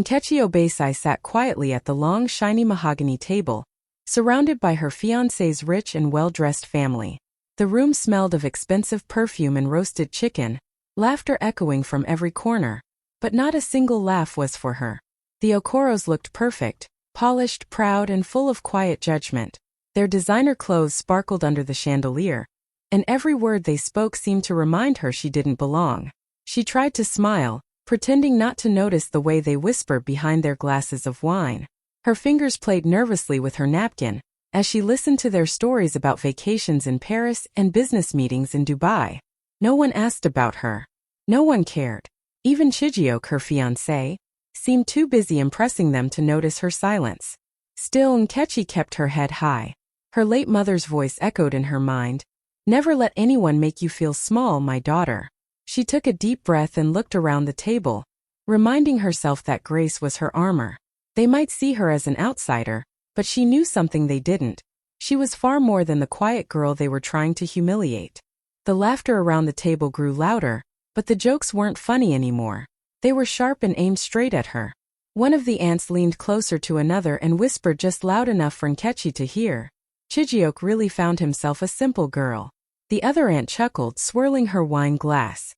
Nkechi Obesai sat quietly at the long, shiny mahogany table, surrounded by her fiancé's rich and well-dressed family. The room smelled of expensive perfume and roasted chicken, laughter echoing from every corner. But not a single laugh was for her. The Okoros looked perfect, polished, proud, and full of quiet judgment. Their designer clothes sparkled under the chandelier, and every word they spoke seemed to remind her she didn't belong. She tried to smile, pretending not to notice the way they whispered behind their glasses of wine. Her fingers played nervously with her napkin, as she listened to their stories about vacations in Paris and business meetings in Dubai. No one asked about her. No one cared. Even Chijioke, her fiancé, seemed too busy impressing them to notice her silence. Still, Nkechi kept her head high. Her late mother's voice echoed in her mind. "Never let anyone make you feel small, my daughter." She took a deep breath and looked around the table, reminding herself that grace was her armor. They might see her as an outsider, but she knew something they didn't. She was far more than the quiet girl they were trying to humiliate. The laughter around the table grew louder, but the jokes weren't funny anymore. They were sharp and aimed straight at her. One of the aunts leaned closer to another and whispered just loud enough for Nkechi to hear. Chijioke really found himself a simple girl. The other aunt chuckled, swirling her wine glass.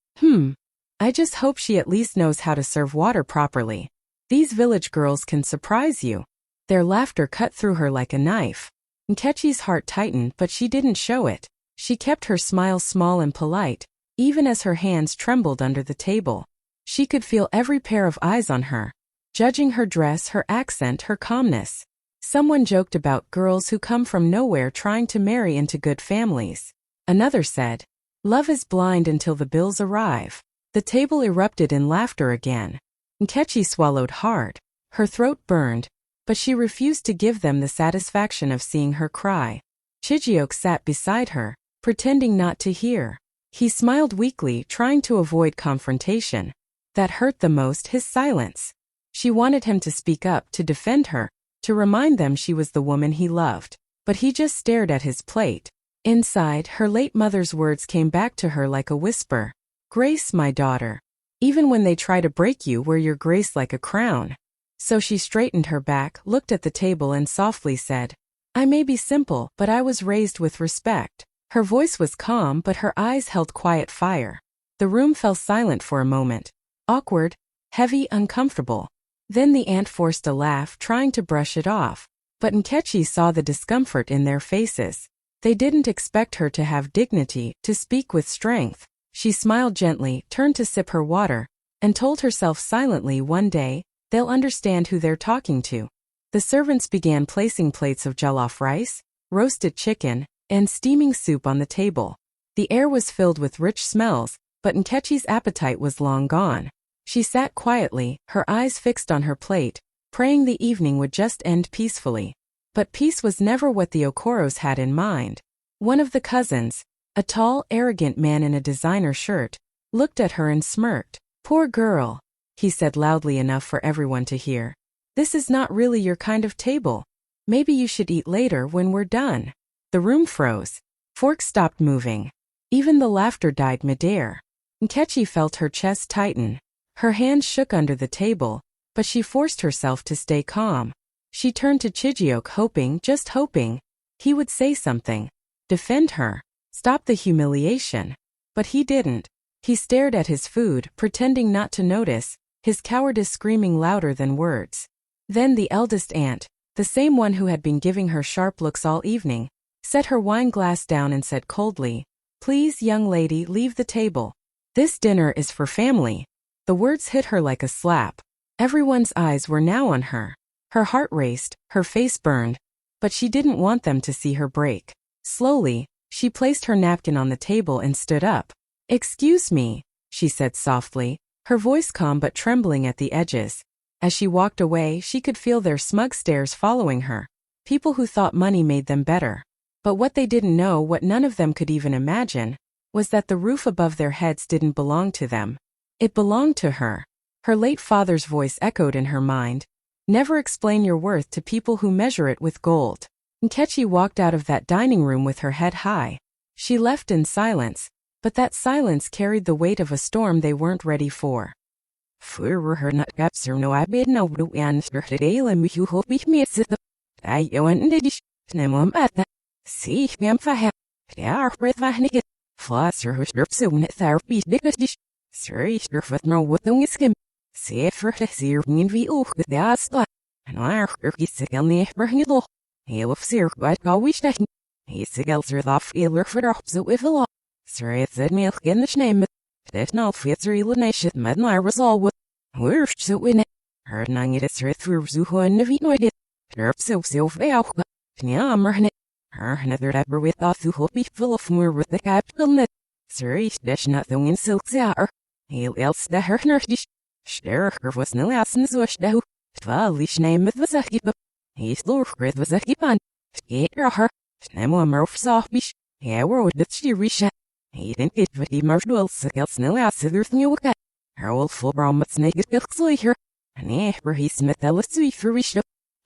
I just hope she at least knows how to serve water properly. These village girls can surprise you." Their laughter cut through her like a knife. Nkechi's heart tightened, but she didn't show it. She kept her smile small and polite, even as her hands trembled under the table. She could feel every pair of eyes on her, judging her dress, her accent, her calmness. Someone joked about girls who come from nowhere trying to marry into good families. Another said, "Love is blind until the bills arrive." The table erupted in laughter again. Nkechi swallowed hard. Her throat burned, but she refused to give them the satisfaction of seeing her cry. Chijioke sat beside her, pretending not to hear. He smiled weakly, trying to avoid confrontation. That hurt the most, his silence. She wanted him to speak up, to defend her, to remind them she was the woman he loved. But he just stared at his plate. Inside, her late mother's words came back to her like a whisper. "Grace, my daughter. Even when they try to break you, wear your grace like a crown." So she straightened her back, looked at the table and softly said, "I may be simple, but I was raised with respect." Her voice was calm, but her eyes held quiet fire. The room fell silent for a moment. Awkward, heavy, uncomfortable. Then the aunt forced a laugh, trying to brush it off. But Nkechi saw the discomfort in their faces. They didn't expect her to have dignity, to speak with strength. She smiled gently, turned to sip her water, and told herself silently, one day, they'll understand who they're talking to. The servants began placing plates of jollof rice, roasted chicken, and steaming soup on the table. The air was filled with rich smells, but Nkechi's appetite was long gone. She sat quietly, her eyes fixed on her plate, praying the evening would just end peacefully. But peace was never what the Okoros had in mind. One of the cousins, a tall, arrogant man in a designer shirt, looked at her and smirked. "Poor girl," he said loudly enough for everyone to hear. "This is not really your kind of table. Maybe you should eat later when we're done." The room froze. Forks stopped moving. Even the laughter died midair. Nkechi felt her chest tighten. Her hands shook under the table, but she forced herself to stay calm. She turned to Chijioke, hoping, just hoping, he would say something. Defend her. Stop the humiliation. But he didn't. He stared at his food, pretending not to notice, his cowardice screaming louder than words. Then the eldest aunt, the same one who had been giving her sharp looks all evening, set her wine glass down and said coldly, "Please, young lady, leave the table. This dinner is for family." The words hit her like a slap. Everyone's eyes were now on her. Her heart raced, her face burned, but she didn't want them to see her break. Slowly, she placed her napkin on the table and stood up. "Excuse me," she said softly, her voice calm but trembling at the edges. As she walked away, she could feel their smug stares following her. People who thought money made them better. But what they didn't know, what none of them could even imagine, was that the roof above their heads didn't belong to them. It belonged to her. Her late father's voice echoed in her mind. "Never explain your worth to people who measure it with gold." Nkechi walked out of that dining room with her head high. She left in silence, but that silence carried the weight of a storm they weren't ready for. For her not gaps or no I bid no blue and started ale and you hope me miss it. I went the dish, Nemum at that. See, ma'am, faha. They are breath vahnig. Flosser who strips soon at therapy dish. Sir, you're with no wooden skim. See for the sear mean we oak with the asla. And our turkey sick on the bringing. He will sear quite go wish that. He siggles with off iler for the so if a lot. Sir, it's a milk in the name. That no fits real nation, madden I was all with. Where's so in it? Heard nang it is through Zuho and Nevinoid. Derp so veil. Nyammer. Her another ever with off who hope be full of more with the capital net. Sir, he's dash nothing in silks are. He'll else the her nerdish. Sterker was no lessons wish though. Twalish name it was a hip. He's lower grid was a hip on. Get her. Nemo murph softish. Yeah, we're with the chirisha. He didn't get what he merged well, so else no less other thing you got. Her old full brommets naked pilks later. And where he smith ellis sweet for wish.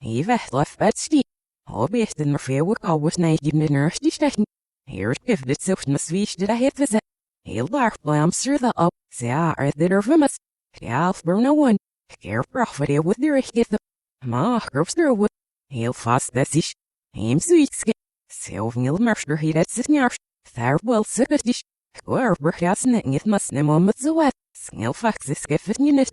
He left bad steep. All best in my fair work always night even in nurse stechen. Here's if it's so sweet did I hit visit. He'll dark blam sir the up. Say are the dervimus. Alf burn no one. Care profit with their hit the ma groups there wood. He'll fast that's ish. Aim sweet skin. Sylvil mercer he that's it narsh. Thar well sicketish. Where perhaps netting it must name on the wet. Snail fax is skiffet in it.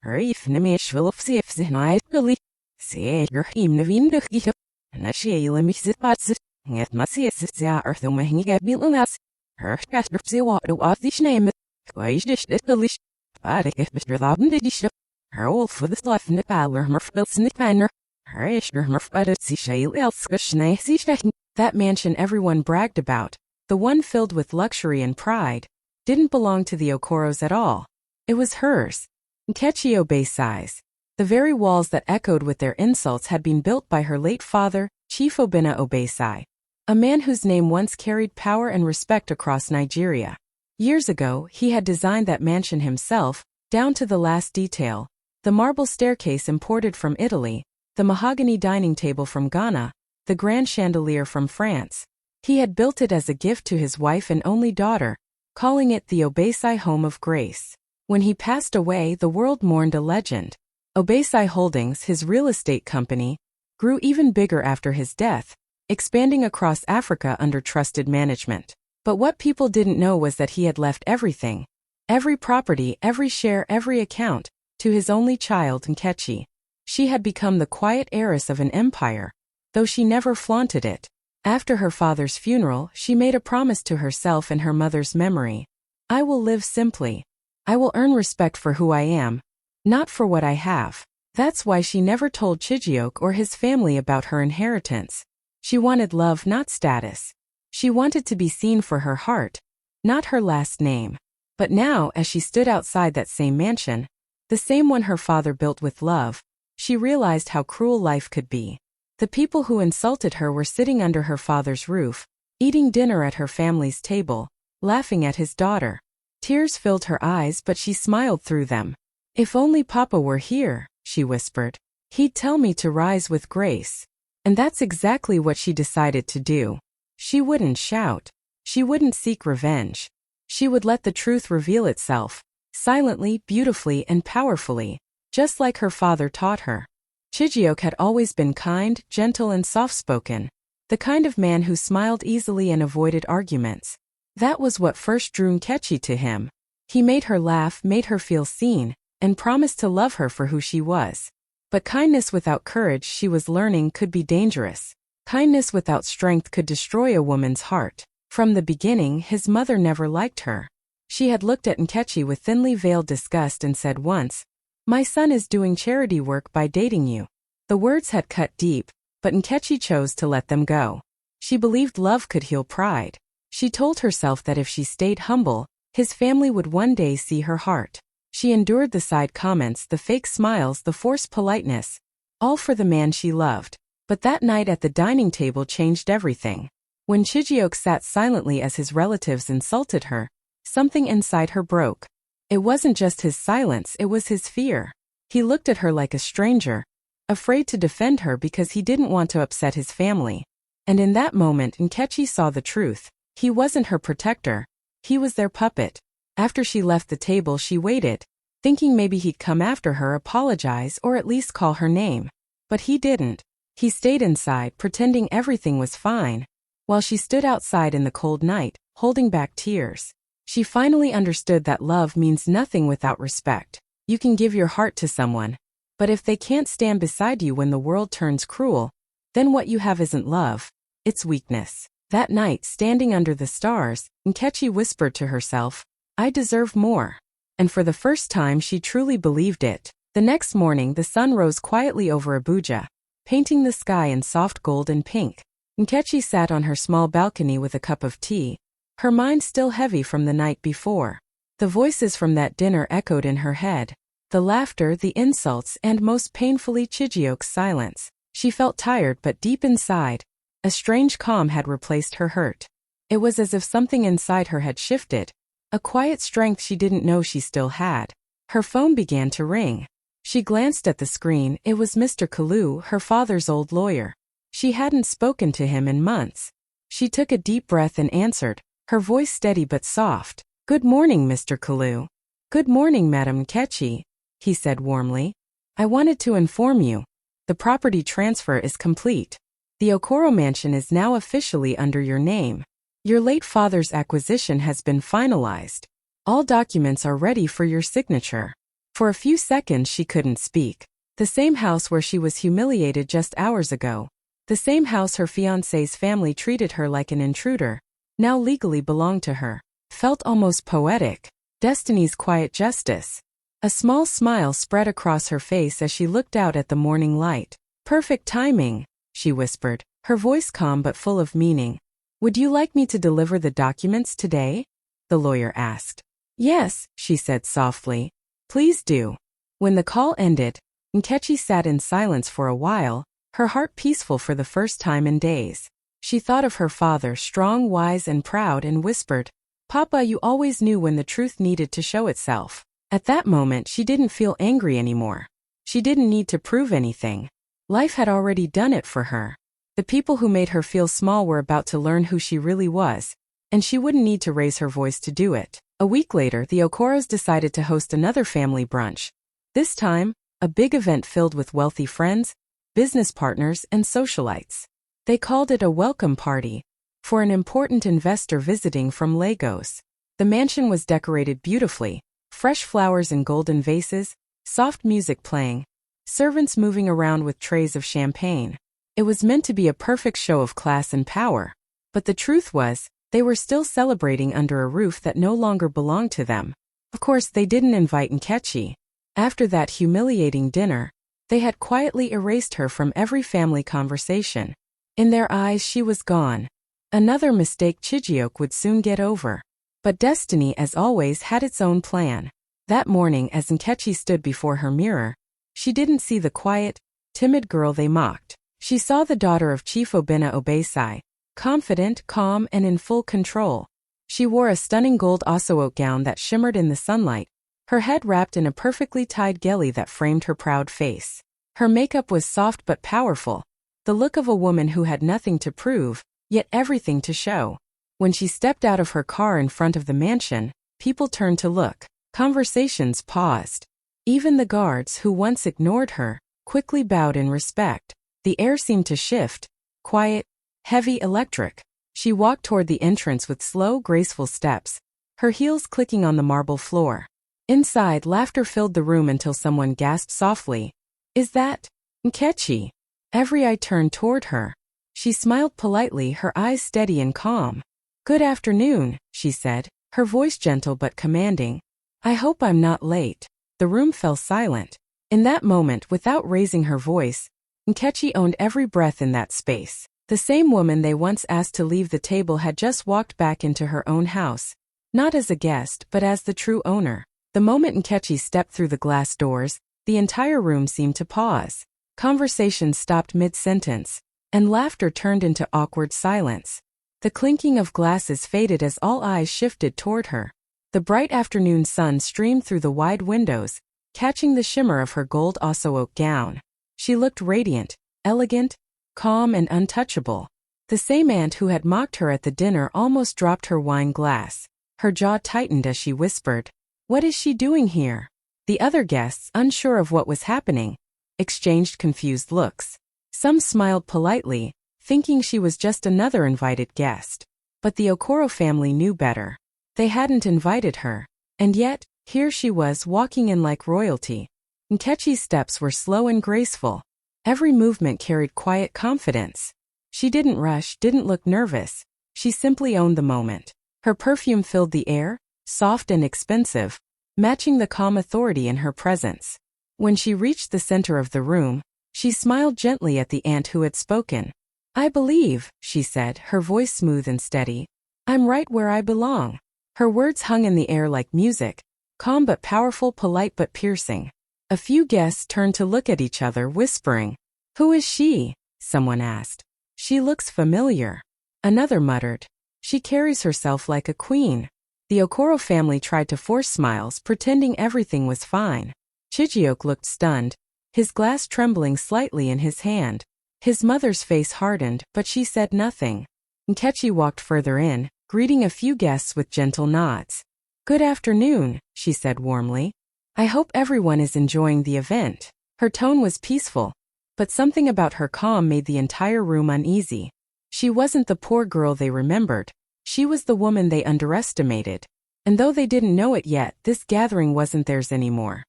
Her if nemish will of safes in I billy. Say your him nevin the hit. And a shale and miss it bats it. It must see it's the earth on my hanging at Millas. Her scatter say what do off this name it. Why dish it delish. But if Mr. Loudon did dish up. Her old for the life in the parlor, Murph built in the banner. Her ishner Murph budded see shale else gushne see stechen. That mansion everyone bragged about, the one filled with luxury and pride, didn't belong to the Okoros at all. It was hers. Nkechi Obesi's. The very walls that echoed with their insults had been built by her late father, Chief Obinna Obesi, a man whose name once carried power and respect across Nigeria. Years ago, he had designed that mansion himself, down to the last detail, the marble staircase imported from Italy, the mahogany dining table from Ghana, the grand chandelier from France. He had built it as a gift to his wife and only daughter, calling it the Obesi Home of Grace. When he passed away, the world mourned a legend. Obesi Holdings, his real estate company, grew even bigger after his death, expanding across Africa under trusted management. But what people didn't know was that he had left everything, every property, every share, every account, to his only child, Nkechi. She had become the quiet heiress of an empire, though she never flaunted it. After her father's funeral, she made a promise to herself and her mother's memory. I will live simply. I will earn respect for who I am, not for what I have. That's why she never told Chijioke or his family about her inheritance. She wanted love, not status. She wanted to be seen for her heart, not her last name. But now, as she stood outside that same mansion, the same one her father built with love, she realized how cruel life could be. The people who insulted her were sitting under her father's roof, eating dinner at her family's table, laughing at his daughter. Tears filled her eyes, but she smiled through them. If only Papa were here, she whispered. He'd tell me to rise with grace. And that's exactly what she decided to do. She wouldn't shout. She wouldn't seek revenge. She would let the truth reveal itself, silently, beautifully, and powerfully, just like her father taught her. Chijioke had always been kind, gentle, and soft-spoken, the kind of man who smiled easily and avoided arguments. That was what first drew Nkechi to him. He made her laugh, made her feel seen, and promised to love her for who she was. But kindness without courage, she was learning, could be dangerous. Kindness without strength could destroy a woman's heart. From the beginning, his mother never liked her. She had looked at Nkechi with thinly veiled disgust and said once, "My son is doing charity work by dating you." The words had cut deep, but Nkechi chose to let them go. She believed love could heal pride. She told herself that if she stayed humble, his family would one day see her heart. She endured the side comments, the fake smiles, the forced politeness, all for the man she loved. But that night at the dining table changed everything. When Chijioke sat silently as his relatives insulted her, something inside her broke. It wasn't just his silence, it was his fear. He looked at her like a stranger, afraid to defend her because he didn't want to upset his family. And in that moment, Nkechi saw the truth. He wasn't her protector. He was their puppet. After she left the table, she waited, thinking maybe he'd come after her, apologize, or at least call her name. But he didn't. He stayed inside, pretending everything was fine, while she stood outside in the cold night, holding back tears. She finally understood that love means nothing without respect. You can give your heart to someone, but if they can't stand beside you when the world turns cruel, then what you have isn't love, it's weakness. That night, standing under the stars, Nkechi whispered to herself, "I deserve more." And for the first time she truly believed it. The next morning the sun rose quietly over Abuja, painting the sky in soft gold and pink. Nkechi sat on her small balcony with a cup of tea, her mind still heavy from the night before. The voices from that dinner echoed in her head, the laughter, the insults, and most painfully Chijioke's silence. She felt tired, but deep inside, a strange calm had replaced her hurt. It was as if something inside her had shifted, a quiet strength she didn't know she still had. Her phone began to ring. She glanced at the screen. It was Mr. Kalu, her father's old lawyer. She hadn't spoken to him in months. She took a deep breath and answered, her voice steady but soft. "Good morning, Mr. Kalu." "Good morning, Madam Nkechi," he said warmly. "I wanted to inform you. The property transfer is complete. The Okoro mansion is now officially under your name. Your late father's acquisition has been finalized. All documents are ready for your signature." For a few seconds she couldn't speak. The same house where she was humiliated just hours ago. The same house her fiancé's family treated her like an intruder, now legally belonged to her. Felt almost poetic. Destiny's quiet justice. A small smile spread across her face as she looked out at the morning light. "Perfect timing," she whispered, her voice calm but full of meaning. "Would you like me to deliver the documents today?" the lawyer asked. "Yes," she said softly. "Please do." When the call ended, Nkechi sat in silence for a while, her heart peaceful for the first time in days. She thought of her father, strong, wise, and proud, and whispered, "Papa, you always knew when the truth needed to show itself." At that moment she didn't feel angry anymore. She didn't need to prove anything. Life had already done it for her. The people who made her feel small were about to learn who she really was, and she wouldn't need to raise her voice to do it. A week later, the Okoros decided to host another family brunch. This time, a big event filled with wealthy friends, business partners, and socialites. They called it a welcome party for an important investor visiting from Lagos. The mansion was decorated beautifully, fresh flowers in golden vases, soft music playing, servants moving around with trays of champagne. It was meant to be a perfect show of class and power. But the truth was, they were still celebrating under a roof that no longer belonged to them. Of course, they didn't invite Nkechi. After that humiliating dinner, they had quietly erased her from every family conversation. In their eyes, she was gone. Another mistake Chijioke would soon get over. But destiny, as always, had its own plan. That morning, as Nkechi stood before her mirror, she didn't see the quiet, timid girl they mocked. She saw the daughter of Chief Obinna Obesai, confident, calm, and in full control. She wore a stunning gold Osuoke gown that shimmered in the sunlight, her head wrapped in a perfectly tied gele that framed her proud face. Her makeup was soft but powerful, the look of a woman who had nothing to prove, yet everything to show. When she stepped out of her car in front of the mansion, people turned to look. Conversations paused. Even the guards, who once ignored her, quickly bowed in respect. The air seemed to shift, quiet, heavy, electric. She walked toward the entrance with slow, graceful steps, her heels clicking on the marble floor. Inside, laughter filled the room until someone gasped softly, "Is that Nkechi?" Every eye turned toward her. She smiled politely, her eyes steady and calm. "Good afternoon," she said, her voice gentle but commanding. "I hope I'm not late." The room fell silent. In that moment, without raising her voice, Nkechi owned every breath in that space. The same woman they once asked to leave the table had just walked back into her own house, not as a guest but as the true owner. The moment Nkechi stepped through the glass doors, the entire room seemed to pause. Conversations stopped mid-sentence, and laughter turned into awkward silence. The clinking of glasses faded as all eyes shifted toward her. The bright afternoon sun streamed through the wide windows, catching the shimmer of her gold Osuoke gown. She looked radiant, elegant, calm, and untouchable. The same aunt who had mocked her at the dinner almost dropped her wine glass. Her jaw tightened as she whispered, "What is she doing here?" The other guests, unsure of what was happening, exchanged confused looks. Some smiled politely, thinking she was just another invited guest. But the Okoro family knew better. They hadn't invited her. And yet, here she was walking in like royalty. Nkechi's steps were slow and graceful. Every movement carried quiet confidence. She didn't rush, didn't look nervous. She simply owned the moment. Her perfume filled the air, soft and expensive, matching the calm authority in her presence. When she reached the center of the room, she smiled gently at the aunt who had spoken. "I believe," she said, her voice smooth and steady, "I'm right where I belong." Her words hung in the air like music, calm but powerful, polite but piercing. A few guests turned to look at each other, whispering, "Who is she?" Someone asked. "She looks familiar." Another muttered, "She carries herself like a queen." The Okoro family tried to force smiles, pretending everything was fine. Chijioke looked stunned, his glass trembling slightly in his hand. His mother's face hardened, but she said nothing. Nkechi walked further in, greeting a few guests with gentle nods. "Good afternoon," she said warmly. "I hope everyone is enjoying the event." Her tone was peaceful, but something about her calm made the entire room uneasy. She wasn't the poor girl they remembered. She was the woman they underestimated. And though they didn't know it yet, this gathering wasn't theirs anymore.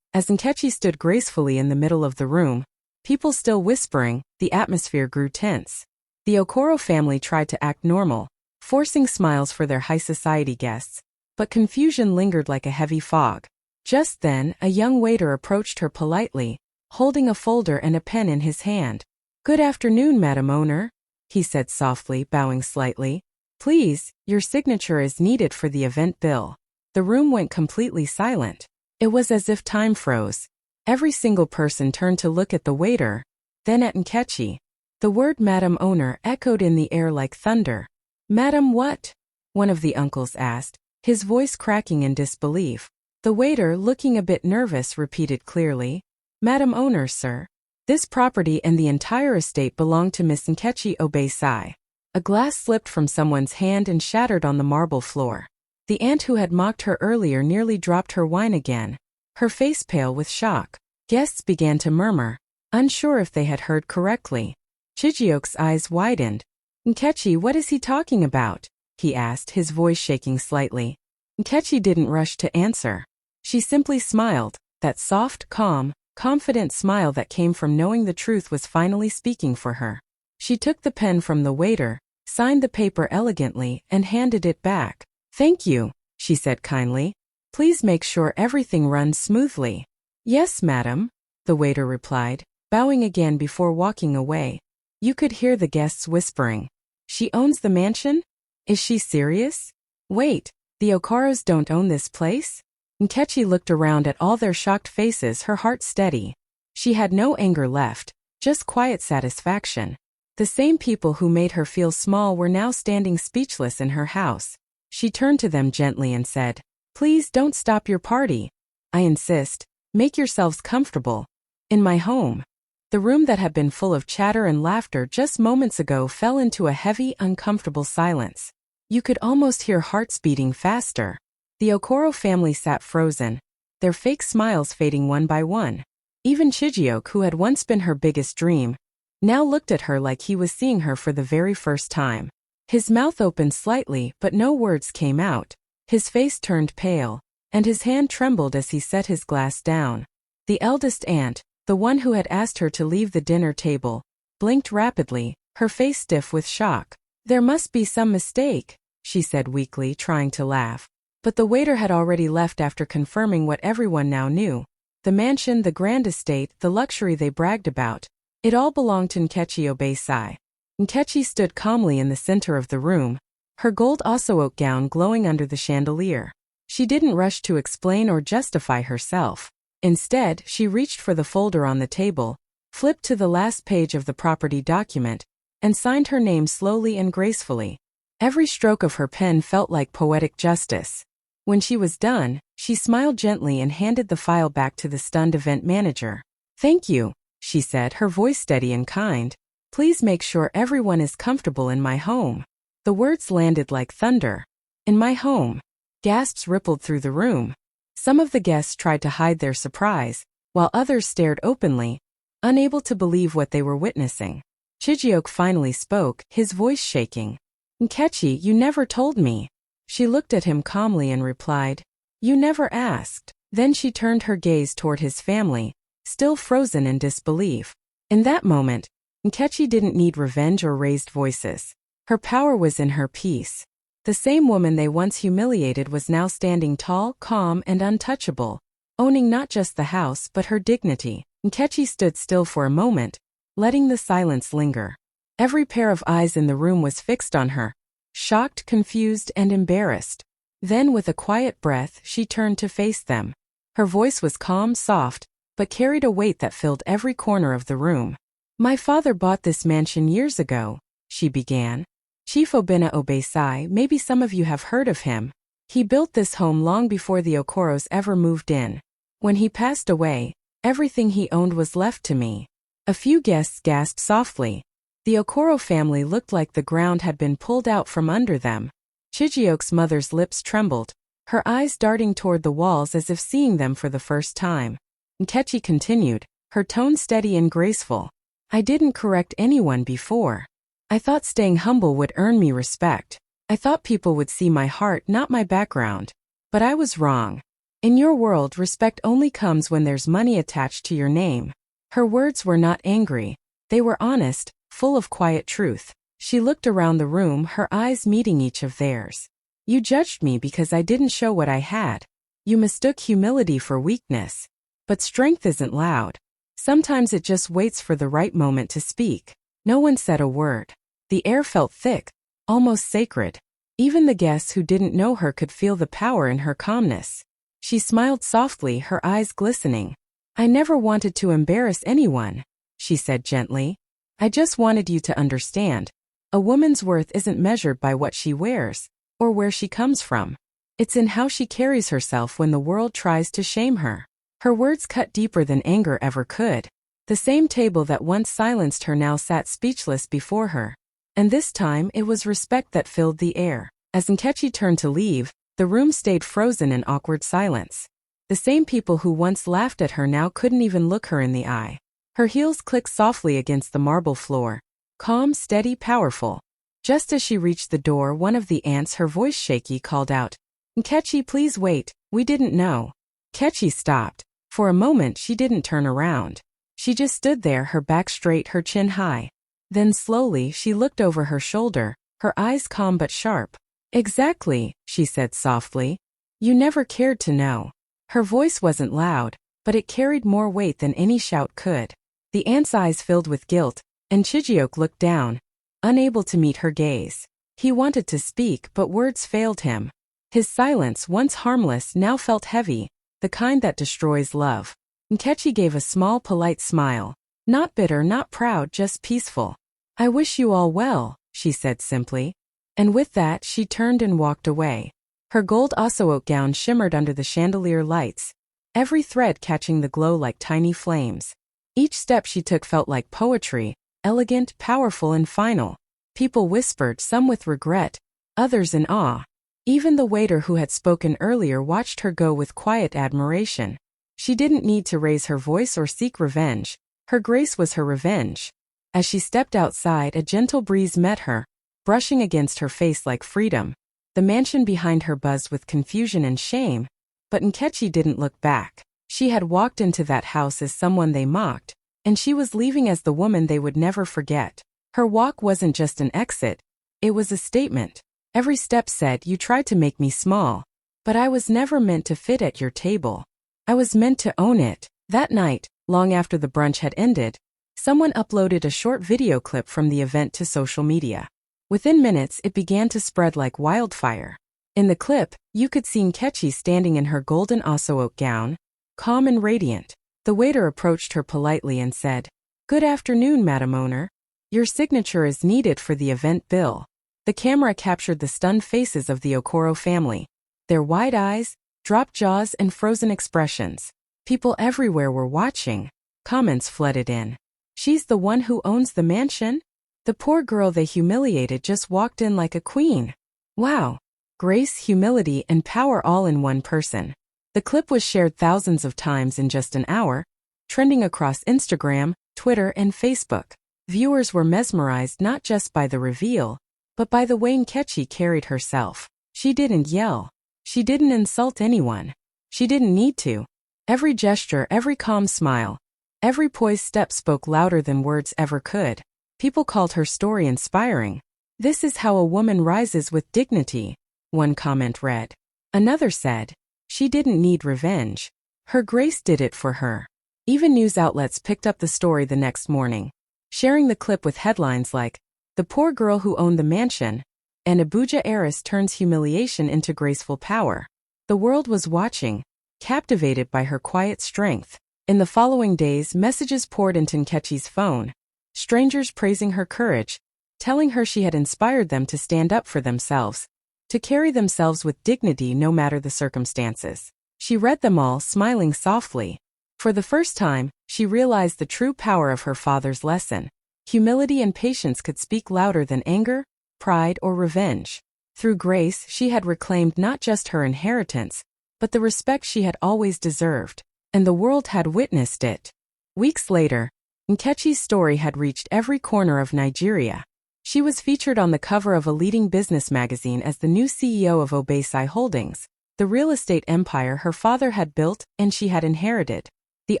As Nkechi stood gracefully in the middle of the room, people still whispering, the atmosphere grew tense. The Okoro family tried to act normal, forcing smiles for their high society guests, but confusion lingered like a heavy fog. Just then, a young waiter approached her politely, holding a folder and a pen in his hand. "Good afternoon, Madam Owner," he said softly, bowing slightly. "Please, your signature is needed for the event bill." The room went completely silent. It was as if time froze. Every single person turned to look at the waiter, then at Nkechi. The word Madam Owner echoed in the air like thunder. "Madam what?" one of the uncles asked, his voice cracking in disbelief. The waiter, looking a bit nervous, repeated clearly, "Madam Owner, sir. This property and the entire estate belong to Miss Nkechi Obei-sai." A glass slipped from someone's hand and shattered on the marble floor. The aunt who had mocked her earlier nearly dropped her wine again, her face pale with shock. Guests began to murmur, unsure if they had heard correctly. Chijioke's eyes widened. "Nkechi, what is he talking about?" he asked, his voice shaking slightly. Nkechi didn't rush to answer. She simply smiled, that soft, calm, confident smile that came from knowing the truth was finally speaking for her. She took the pen from the waiter, signed the paper elegantly, and handed it back. "Thank you," she said kindly. "Please make sure everything runs smoothly." "Yes, madam," the waiter replied, bowing again before walking away. You could hear the guests whispering. "She owns the mansion? Is she serious? Wait, the Okaros don't own this place?" Nkechi looked around at all their shocked faces, her heart steady. She had no anger left, just quiet satisfaction. The same people who made her feel small were now standing speechless in her house. She turned to them gently and said, "Please don't stop your party. I insist, make yourselves comfortable. In my home." The room that had been full of chatter and laughter just moments ago fell into a heavy, uncomfortable silence. You could almost hear hearts beating faster. The Okoro family sat frozen, their fake smiles fading one by one. Even Chijioke, who had once been her biggest dream, now looked at her like he was seeing her for the very first time. His mouth opened slightly, but no words came out. His face turned pale, and his hand trembled as he set his glass down. The eldest aunt, the one who had asked her to leave the dinner table, blinked rapidly, her face stiff with shock. "There must be some mistake," she said weakly, trying to laugh. But the waiter had already left after confirming what everyone now knew. The mansion, the grand estate, the luxury they bragged about, it all belonged to Nkechi Obei-sai. Nkechi stood calmly in the center of the room, her gold osso-oak gown glowing under the chandelier. She didn't rush to explain or justify herself. Instead, she reached for the folder on the table, flipped to the last page of the property document, and signed her name slowly and gracefully. Every stroke of her pen felt like poetic justice. When she was done, she smiled gently and handed the file back to the stunned event manager. "Thank you," she said, her voice steady and kind. "Please make sure everyone is comfortable in my home." The words landed like thunder. "In my home." Gasps rippled through the room. Some of the guests tried to hide their surprise, while others stared openly, unable to believe what they were witnessing. Chijioke finally spoke, his voice shaking. "Nkechi, you never told me." She looked at him calmly and replied, "You never asked." Then she turned her gaze toward his family, still frozen in disbelief. In that moment, Nkechi didn't need revenge or raised voices. Her power was in her peace. The same woman they once humiliated was now standing tall, calm, and untouchable, owning not just the house but her dignity. Nkechi stood still for a moment, letting the silence linger. Every pair of eyes in the room was fixed on her, shocked, confused, and embarrassed. Then with a quiet breath, she turned to face them. Her voice was calm, soft, but carried a weight that filled every corner of the room. "My father bought this mansion years ago," she began. "Chief Obinna Obesai, maybe some of you have heard of him. He built this home long before the Okoros ever moved in. When he passed away, everything he owned was left to me." A few guests gasped softly. The Okoro family looked like the ground had been pulled out from under them. Chijioke's mother's lips trembled, her eyes darting toward the walls as if seeing them for the first time. Nkechi continued, her tone steady and graceful. "I didn't correct anyone before. I thought staying humble would earn me respect. I thought people would see my heart, not my background. But I was wrong. In your world, respect only comes when there's money attached to your name." Her words were not angry. They were honest, full of quiet truth. She looked around the room, her eyes meeting each of theirs. "You judged me because I didn't show what I had. You mistook humility for weakness. But strength isn't loud. Sometimes it just waits for the right moment to speak." No one said a word. The air felt thick, almost sacred. Even the guests who didn't know her could feel the power in her calmness. She smiled softly, her eyes glistening. "I never wanted to embarrass anyone," she said gently. "I just wanted you to understand. A woman's worth isn't measured by what she wears, or where she comes from. It's in how she carries herself when the world tries to shame her." Her words cut deeper than anger ever could. The same table that once silenced her now sat speechless before her. And this time it was respect that filled the air. As Nkechi turned to leave, the room stayed frozen in awkward silence. The same people who once laughed at her now couldn't even look her in the eye. Her heels clicked softly against the marble floor. Calm, steady, powerful. Just as she reached the door, one of the aunts, her voice shaky, called out, "Nkechi, please wait, we didn't know." Nkechi stopped. For a moment she didn't turn around. She just stood there, her back straight, her chin high. Then slowly she looked over her shoulder, her eyes calm but sharp. "Exactly," she said softly. "You never cared to know." Her voice wasn't loud, but it carried more weight than any shout could. The aunt's eyes filled with guilt, and Chijioke looked down, unable to meet her gaze. He wanted to speak, but words failed him. His silence, once harmless, now felt heavy, the kind that destroys love. Nkechi gave a small, polite smile. Not bitter, not proud, just peaceful. "I wish you all well," she said simply. And with that, she turned and walked away. Her gold Oseote gown shimmered under the chandelier lights, every thread catching the glow like tiny flames. Each step she took felt like poetry, elegant, powerful, and final. People whispered, some with regret, others in awe. Even the waiter who had spoken earlier watched her go with quiet admiration. She didn't need to raise her voice or seek revenge. Her grace was her revenge. As she stepped outside, a gentle breeze met her, brushing against her face like freedom. The mansion behind her buzzed with confusion and shame, but Nkechi didn't look back. She had walked into that house as someone they mocked, and she was leaving as the woman they would never forget. Her walk wasn't just an exit, it was a statement. Every step said, "You tried to make me small, but I was never meant to fit at your table. I was meant to own it." That night, long after the brunch had ended, someone uploaded a short video clip from the event to social media. Within minutes, it began to spread like wildfire. In the clip, you could see Nkechi standing in her golden Oseote gown, calm and radiant. The waiter approached her politely and said, "Good afternoon, Madam Owner. Your signature is needed for the event bill." The camera captured the stunned faces of the Okoro family. Their wide eyes, dropped jaws, and frozen expressions. People everywhere were watching. Comments flooded in. "She's the one who owns the mansion? The poor girl they humiliated just walked in like a queen. Wow. Grace, humility, and power all in one person." The clip was shared thousands of times in just an hour, trending across Instagram, Twitter, and Facebook. Viewers were mesmerized not just by the reveal, but by the way Nkechi carried herself. She didn't yell. She didn't insult anyone. She didn't need to. Every gesture, every calm smile, every poised step spoke louder than words ever could. People called her story inspiring. "This is how a woman rises with dignity," one comment read. Another said, "She didn't need revenge. Her grace did it for her." Even news outlets picked up the story the next morning, sharing the clip with headlines like, "The poor girl who owned the mansion," and "Abuja heiress turns humiliation into graceful power." The world was watching, captivated by her quiet strength. In the following days, messages poured into Nkechi's phone, strangers praising her courage, telling her she had inspired them to stand up for themselves, to carry themselves with dignity no matter the circumstances. She read them all, smiling softly. For the first time, she realized the true power of her father's lesson. Humility and patience could speak louder than anger, pride, or revenge. Through grace, she had reclaimed not just her inheritance, but the respect she had always deserved, and the world had witnessed it. Weeks later, Nkechi's story had reached every corner of Nigeria. She was featured on the cover of a leading business magazine as the new CEO of Obesai Holdings, the real estate empire her father had built and she had inherited. The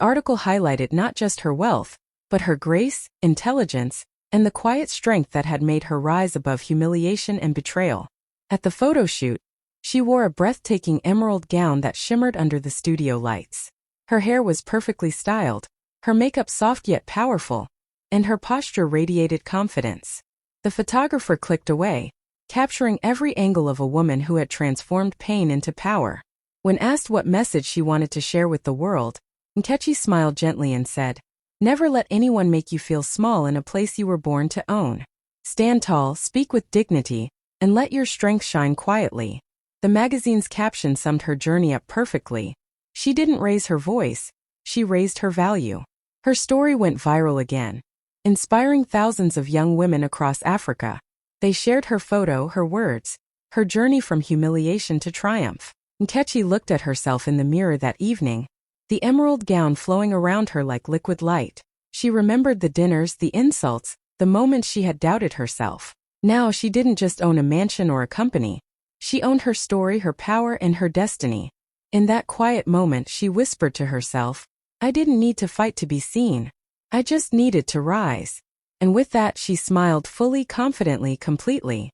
article highlighted not just her wealth, but her grace, intelligence, and the quiet strength that had made her rise above humiliation and betrayal. At the photo shoot, she wore a breathtaking emerald gown that shimmered under the studio lights. Her hair was perfectly styled, her makeup soft yet powerful, and her posture radiated confidence. The photographer clicked away, capturing every angle of a woman who had transformed pain into power. When asked what message she wanted to share with the world, Nkechi smiled gently and said, "Never let anyone make you feel small in a place you were born to own. Stand tall, speak with dignity, and let your strength shine quietly." The magazine's caption summed her journey up perfectly. She didn't raise her voice, she raised her value. Her story went viral again, inspiring thousands of young women across Africa. They shared her photo, her words, her journey from humiliation to triumph. Nkechi looked at herself in the mirror that evening, the emerald gown flowing around her like liquid light. She remembered the dinners, the insults, the moments she had doubted herself. Now she didn't just own a mansion or a company. She owned her story, her power, and her destiny. In that quiet moment, she whispered to herself, "I didn't need to fight to be seen. I just needed to rise." And with that, she smiled fully, confidently, completely.